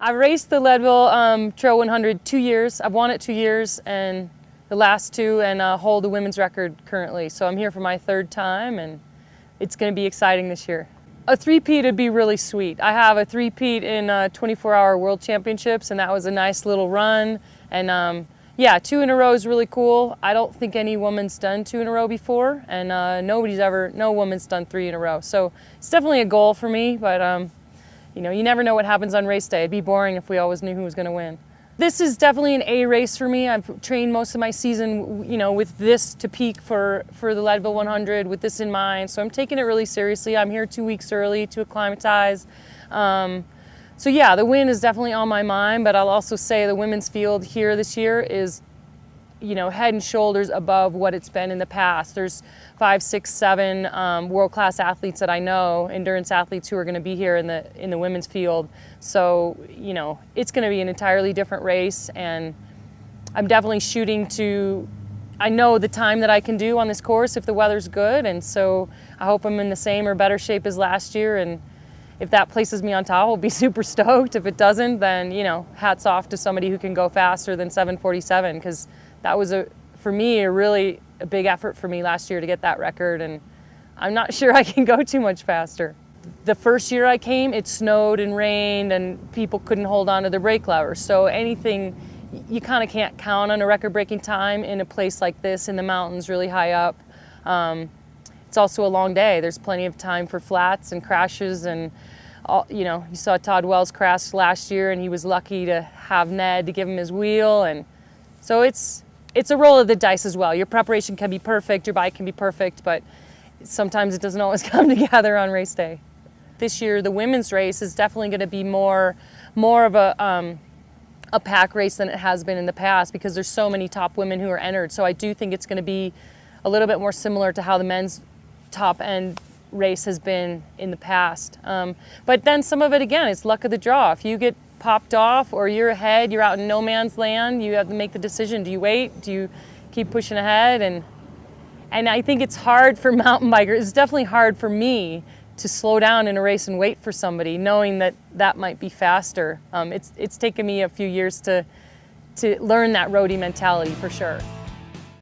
I've raced the Leadville Trail 100 2 years. I've won it 2 years, and the last two, and hold the women's record currently. So I'm here for my third time, and it's going to be exciting this year. A three-peat would be really sweet. I have a three-peat in 24-hour World Championships, and that was a nice little run. And yeah, 2 in a row is really cool. I don't think any woman's done 2 in a row before, and no woman's done 3 in a row. So it's definitely a goal for me, but you know, you never know what happens on race day. It'd be boring if we always knew who was going to win. This is definitely an A race for me. I've trained most of my season, you know, with this to peak for the Leadville 100, with this in mind. So I'm taking it really seriously. I'm here 2 weeks early to acclimatize. So yeah, the win is definitely on my mind, but I'll also say the women's field here this year is, you know, head and shoulders above what it's been in the past. There's 5, 6, 7 world-class athletes that I know, endurance athletes who are going to be here in the women's field. So, you know, it's going to be an entirely different race, and I'm definitely shooting to, I know the time that I can do on this course if the weather's good, and so I hope I'm in the same or better shape as last year, and if that places me on top, I'll be super stoked. If it doesn't, then, you know, hats off to somebody who can go faster than 7:47, because that was, for me, a really big effort for me last year to get that record, and I'm not sure I can go too much faster. The first year I came, it snowed and rained, and people couldn't hold on to their brake levers. So anything, you kind of can't count on a record-breaking time in a place like this in the mountains, really high up. It's also a long day. There's plenty of time for flats and crashes, and you know, you saw Todd Wells crash last year, and he was lucky to have Ned to give him his wheel, and so it's a roll of the dice as well. Your preparation can be perfect, your bike can be perfect, but sometimes it doesn't always come together on race day. This year, the women's race is definitely going to be more of a pack race than it has been in the past, because there's so many top women who are entered. So I do think it's going to be a little bit more similar to how the men's top end race has been in the past. But then some of it, again, it's luck of the draw. If you get popped off or you're ahead, you're out in no man's land, you have to make the decision. Do you wait? Do you keep pushing ahead? And I think it's hard for mountain bikers. It's definitely hard for me to slow down in a race and wait for somebody, knowing that that might be faster. It's taken me a few years to learn that roadie mentality, for sure.